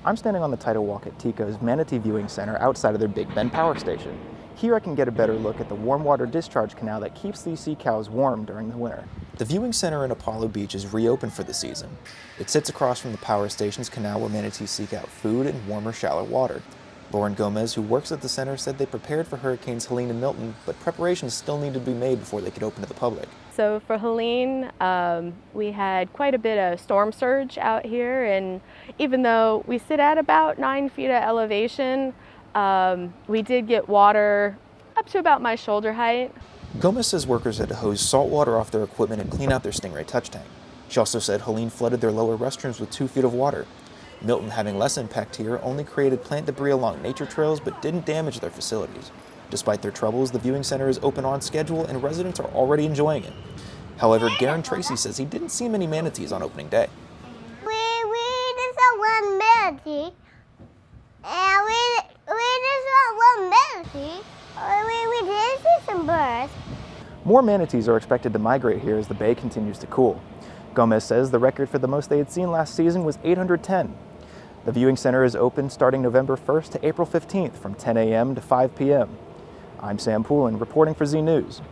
I'm standing on the tidal walk at TECO's Manatee Viewing Center outside of their Big Bend power station. Here I can get a better look at the warm water discharge canal that keeps these sea cows warm during the winter. The viewing center in Apollo Beach is reopened for the season. It sits across from the power station's canal where manatees seek out food and warmer, shallow water. Lauren Gomez, who works at the center, said they prepared for Hurricanes Helene and Milton, but preparations still need to be made before they could open to the public. So for Helene, we had quite a bit of storm surge out here, and even though we sit at about 9 feet of elevation, we did get water up to about my shoulder height. Gomez says workers had to hose salt water off their equipment and clean out their Stingray touch tank. She also said Helene flooded their lower restrooms with 2 feet of water. Milton, having less impact here, only created plant debris along nature trails but didn't damage their facilities. Despite their troubles, the viewing center is open on schedule and residents are already enjoying it. However, Garen Tracy says he didn't see many manatees on opening day. We just saw one manatee, and we just saw one manatee. We did see some birds. More manatees are expected to migrate here as the bay continues to cool. Gomez says the record for the most they had seen last season was 810. The viewing center is open starting November 1st to April 15th from 10 a.m. to 5 p.m. I'm Sam Poulin reporting for Z News.